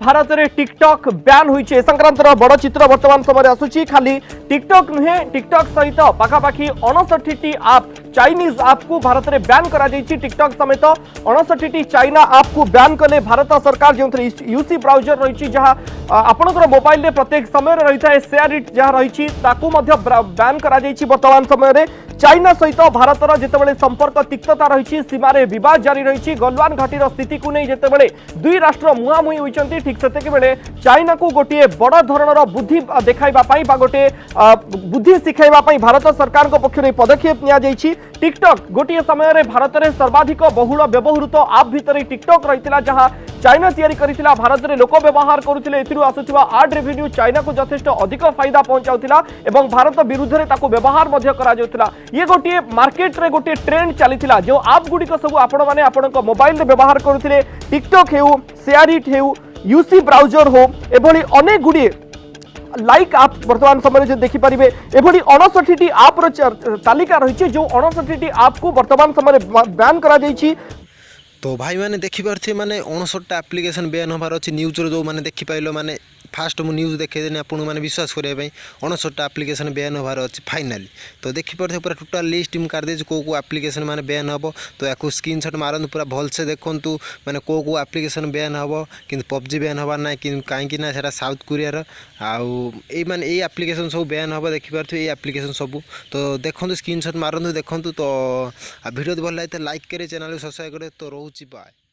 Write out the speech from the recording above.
भारत में TikTok ban होइछे संक्रांत बड़ चित्र वर्तमान समय आसुची खाली टिकटॉक नुहे टिकटॉक सहित पाखापाखि 59टी आप चाइनीज आप को भारत में बैन करा जाइछि। टिकटॉक समेत 59टी चाइना आप को बैन कले भारत सरकार जो यूसी ब्राउजर रही जहाँ आपणकर मोबाइल रे प्रत्येक समय रही है शेयर इट जहाँ रही बैन करा जाइछि। वर्तमान समय चाइना सहित भारतर जितेबाला संपर्क तिक्तता रही सीमार बद जारी रही गलवान घाटीर स्थिति को नहीं जितेबाला दुई राष्ट्र मुहांमुही होती ठीक से चाइना को गोटे बड़ धरणर बुद्धि देखा गोटे बुद्धि शिखाई भारत सरकार पक्ष पदक्षेप नि टिकटॉक गोटे समय भारत में सर्वाधिक बहुल व्यवहृत आप भितर टिकटॉक रही जहाँ चाइना तैयारी करथिला भारत में लोक व्यवहार करुथिले एथिरु आसुथिबा आड रेवेन्यू चाइना को यथेष्ट अधिक फायदा पहुंचाउथिला एवं भारत विरुद्ध रे ताको व्यवहार मध्य करा जाउथिला। ये गोटे मार्केट रे गोटे ट्रेंड चलीथिला जो आप गुडी को सब आपण माने आपनक मोबाइल रे व्यवहार करुथिले टिकटॉक हेउ शेयर इट हेउ यूसी ब्राउजर हो एभली अनेक गुडी लाइक आप वर्तमान समय जो देखिपारे एभली 59टी आप तालिका रही जो 59टी आप को वर्तमान समय बैन करा जाइछि। तो भाई मैंने देखिपारे माने 59टा एप्लिकेशन बैन होबार अच्छी न्यूज जो मैंने देखिपाइल माने फास्ट मुझे न्यूज देखी आपको मैंने विश्वास करने 59टा एप्लिकेशन बैन होबार अच्छी फाइनाली। तो देखिपारे पूरा टोटाल लिस्ट मुझे कर कौ को एप्लिकेशन मैंने बैन हम तो या स्क्रीनशॉट मारतु पूरा भलसे देखु मैंने कौ एप्लिकेशन बैन हम कि पबजी बैन होबार ना कि कहीं ना साउथ कोरियार आउ माने ये एप्लिकेशन सब बैन हम देखिपारे ये एप्लिकेशन सब। तो देखो स्क्रीनशॉट मारतु देखु। तो वीडियो भल लगे लाइक करें चैनल को सब्सक्राइब करें। तो रोची बाय।